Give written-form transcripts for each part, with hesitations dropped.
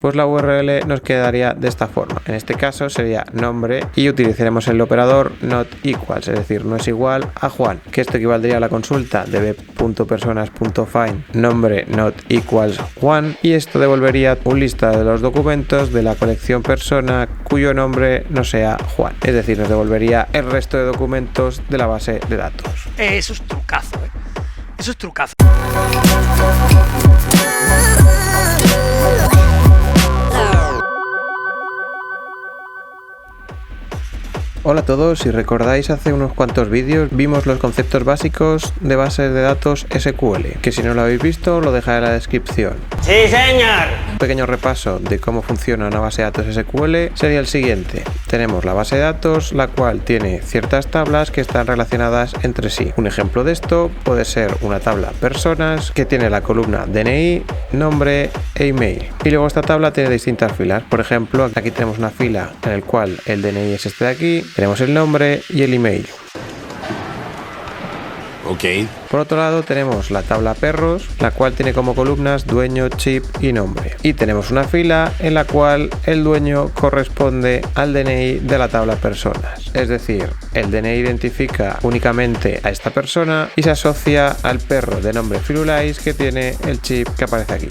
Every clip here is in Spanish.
pues la URL nos quedaría de esta forma. En este caso sería nombre y utilizaremos el operador not equals, es decir, no es igual a Juan, que esto equivaldría a la consulta db.personas.find nombre not equals Juan, y esto devolvería un listado de los documentos de la colección persona cuyo nombre no sea Juan, es decir, nos devolvería el resto de documentos de la base de datos. Eso es trucazo, ¿eh? Eso es trucazo. Hola a todos, si recordáis hace unos cuantos vídeos vimos los conceptos básicos de bases de datos SQL, que si no lo habéis visto lo dejaré en la descripción. ¡Sí, señor! Un pequeño repaso de cómo funciona una base de datos SQL sería el siguiente. Tenemos la base de datos, la cual tiene ciertas tablas que están relacionadas entre sí. Un ejemplo de esto puede ser una tabla personas que tiene la columna DNI, nombre e email. Y luego esta tabla tiene distintas filas. Por ejemplo, aquí tenemos una fila en la cual el DNI es este de aquí, tenemos el nombre y el email. Ok. Por otro lado tenemos la tabla perros, la cual tiene como columnas dueño, chip y nombre. Y tenemos una fila en la cual el dueño corresponde al DNI de la tabla personas. Es decir, el DNI identifica únicamente a esta persona y se asocia al perro de nombre Firulais que tiene el chip que aparece aquí.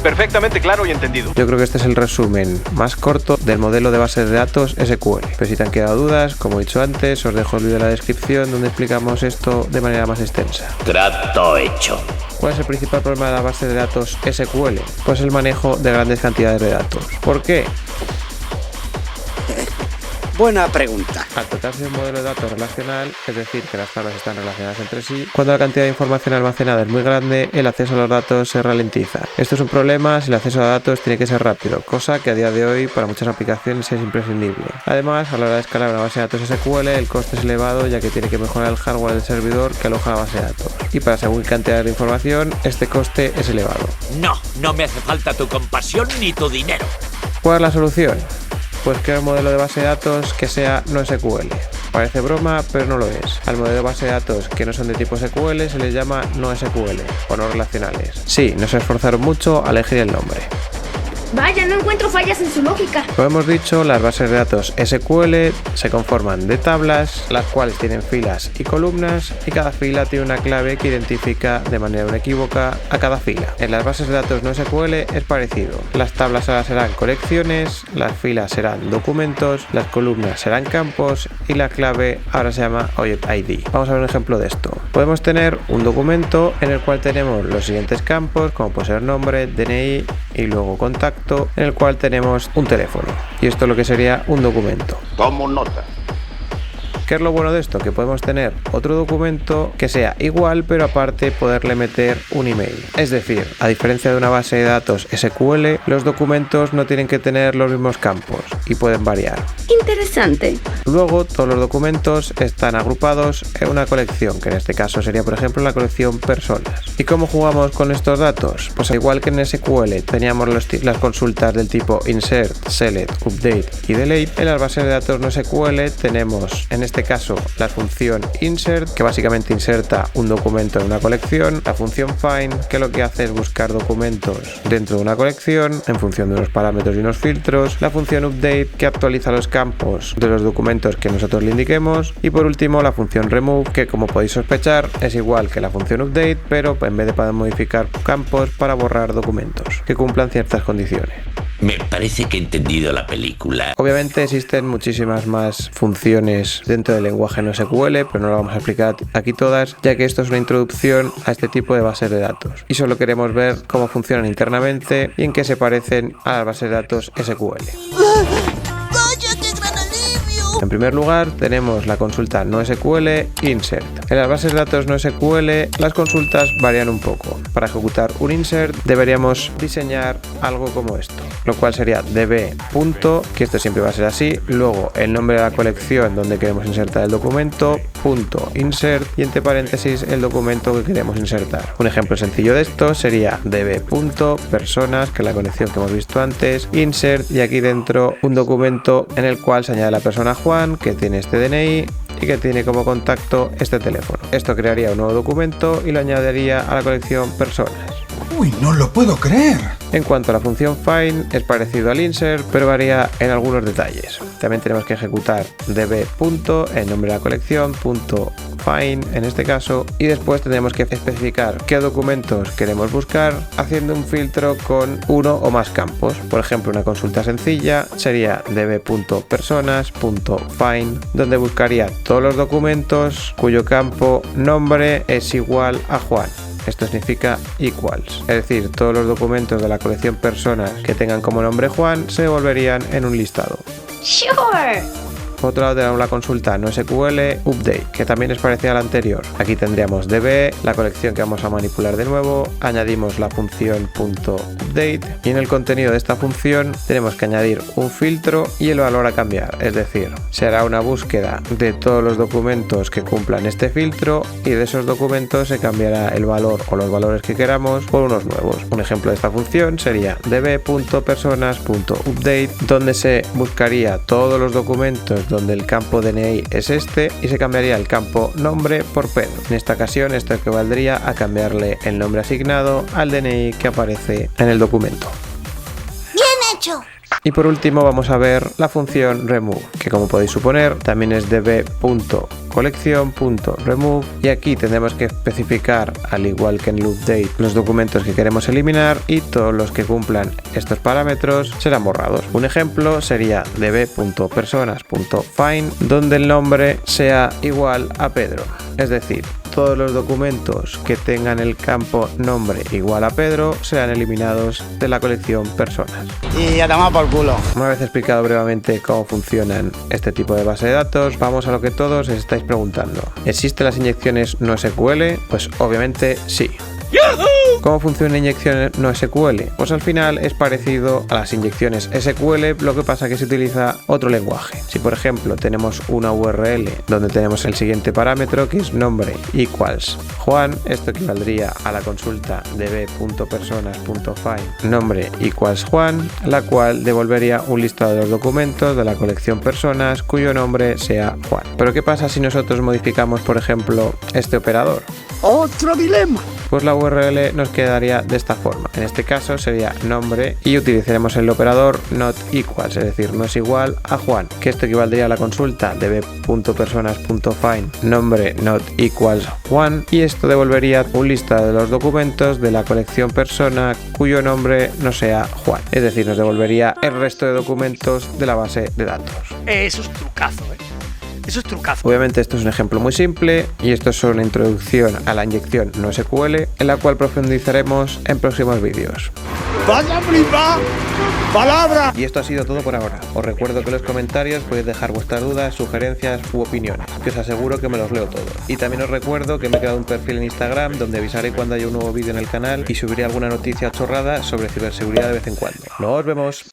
Perfectamente claro y entendido. Yo creo que este es el resumen más corto del modelo de bases de datos SQL. Pero si te han quedado dudas, como he dicho antes, os dejo el vídeo en la descripción donde explicamos esto de manera más extensa. Trato hecho. ¿Cuál es el principal problema de la base de datos SQL? Pues el manejo de grandes cantidades de datos. ¿Por qué? Buena pregunta. Al tratarse de un modelo de datos relacional, es decir, que las tablas están relacionadas entre sí, cuando la cantidad de información almacenada es muy grande, el acceso a los datos se ralentiza. Esto es un problema si el acceso a datos tiene que ser rápido, cosa que a día de hoy para muchas aplicaciones es imprescindible. Además, a la hora de escalar una base de datos SQL, el coste es elevado ya que tiene que mejorar el hardware del servidor que aloja la base de datos. Y para según cantidad de información, este coste es elevado. No me hace falta tu compasión ni tu dinero. ¿Cuál es la solución? Pues crear un modelo de base de datos que sea no SQL. Parece broma, pero no lo es. Al modelo de base de datos que no son de tipo SQL se les llama no SQL o no relacionales. Sí, no se esforzaron mucho a elegir el nombre. Vaya, no encuentro fallas en su lógica. Como hemos dicho, las bases de datos SQL se conforman de tablas, las cuales tienen filas y columnas, y cada fila tiene una clave que identifica de manera inequívoca a cada fila. En las bases de datos no SQL es parecido. Las tablas ahora serán colecciones, las filas serán documentos, las columnas serán campos y la clave ahora se llama Object ID. Vamos a ver un ejemplo de esto. Podemos tener un documento en el cual tenemos los siguientes campos, como puede ser nombre, DNI y luego contacto, en el cual tenemos un teléfono, y esto es lo que sería un documento. Tomo nota. ¿Qué es lo bueno de esto? Que podemos tener otro documento que sea igual, pero aparte poderle meter un email. Es decir, a diferencia de una base de datos SQL, los documentos no tienen que tener los mismos campos y pueden variar. Interesante. Luego, todos los documentos están agrupados en una colección, que en este caso sería, por ejemplo, la colección personas. ¿Y cómo jugamos con estos datos? Pues igual que en SQL teníamos las consultas del tipo insert, select, update y delete, en las bases de datos no SQL tenemos, en este caso, la función insert, que básicamente inserta un documento en una colección, la función find, que lo que hace es buscar documentos dentro de una colección en función de unos parámetros y unos filtros, la función update, que actualiza los campos de los documentos que nosotros le indiquemos, y por último la función remove, que como podéis sospechar es igual que la función update, pero en vez de poder modificar campos para borrar documentos que cumplan ciertas condiciones. Me parece que he entendido la película. Obviamente existen muchísimas más funciones dentro del lenguaje no SQL, pero no lo vamos a explicar aquí todas, ya que esto es una introducción a este tipo de bases de datos. Y solo queremos ver cómo funcionan internamente y en qué se parecen a las bases de datos SQL. En primer lugar, tenemos la consulta no SQL insert. En las bases de datos no SQL, las consultas varían un poco. Para ejecutar un insert, deberíamos diseñar algo como esto, lo cual sería db. Que esto siempre va a ser así, luego el nombre de la colección donde queremos insertar el documento, .insert, y entre paréntesis el documento que queremos insertar. Un ejemplo sencillo de esto sería db.personas, que es la colección que hemos visto antes, insert, y aquí dentro un documento en el cual se añade la persona Juan, que tiene este DNI y que tiene como contacto este teléfono. Esto crearía un nuevo documento y lo añadiría a la colección personas. Uy, no lo puedo creer. En cuanto a la función find, es parecido al insert, pero varía en algunos detalles. También tenemos que ejecutar db. El nombre de la colección, .find en este caso, y después tendremos que especificar qué documentos queremos buscar haciendo un filtro con uno o más campos. Por ejemplo, una consulta sencilla sería db.personas.find, donde buscaría todos los documentos cuyo campo nombre es igual a Juan. Esto significa equals, es decir, todos los documentos de la colección personas que tengan como nombre Juan se devolverían en un listado. Sure. Por otro lado tenemos la consulta NoSQL update, que también es parecida a la anterior. Aquí tendríamos db, la colección que vamos a manipular de nuevo, añadimos la función .update y en el contenido de esta función tenemos que añadir un filtro y el valor a cambiar, es decir, se hará una búsqueda de todos los documentos que cumplan este filtro y de esos documentos se cambiará el valor o los valores que queramos por unos nuevos. Un ejemplo de esta función sería db.personas.update, donde se buscaría todos los documentos donde el campo DNI es este y se cambiaría el campo nombre por Pedro. En esta ocasión esto equivaldría a cambiarle el nombre asignado al DNI que aparece en el documento. Bien hecho. Y por último vamos a ver la función remove, que como podéis suponer también es db.colección.remove y aquí tendremos que especificar, al igual que en el update, los documentos que queremos eliminar y todos los que cumplan estos parámetros serán borrados. Un ejemplo sería db.personas.find, donde el nombre sea igual a Pedro, es decir, todos los documentos que tengan el campo nombre igual a Pedro serán eliminados de la colección personas. Y a tomar por culo. Una vez explicado brevemente cómo funcionan este tipo de base de datos, vamos a lo que todos os estáis preguntando. ¿Existen las inyecciones NoSQL? Pues obviamente sí. ¿Cómo funciona inyecciones NoSQL? Pues al final es parecido a las inyecciones SQL, lo que pasa que se utiliza otro lenguaje. Si por ejemplo tenemos una URL donde tenemos el siguiente parámetro que es nombre equals Juan, esto equivaldría a la consulta db.personas.find nombre equals Juan, la cual devolvería un listado de los documentos de la colección personas cuyo nombre sea Juan. Pero ¿qué pasa si nosotros modificamos por ejemplo este operador? Otro dilema. Pues la URL nos quedaría de esta forma. En este caso sería nombre y utilizaremos el operador not equals, es decir, no es igual a Juan, que esto equivaldría a la consulta db.personas.find nombre not equals Juan y esto devolvería un listado de los documentos de la colección persona cuyo nombre no sea Juan, es decir, nos devolvería el resto de documentos de la base de datos. Eso es trucazo, ¿eh? Eso es trucazo. Obviamente esto es un ejemplo muy simple y esto es solo una introducción a la inyección NoSQL en la cual profundizaremos en próximos vídeos. ¡Vaya prima! ¡Palabra! Y esto ha sido todo por ahora. Os recuerdo que en los comentarios podéis dejar vuestras dudas, sugerencias u opiniones, que os aseguro que me los leo todos. Y también os recuerdo que me he creado un perfil en Instagram donde avisaré cuando haya un nuevo vídeo en el canal y subiré alguna noticia chorrada sobre ciberseguridad de vez en cuando. ¡Nos vemos!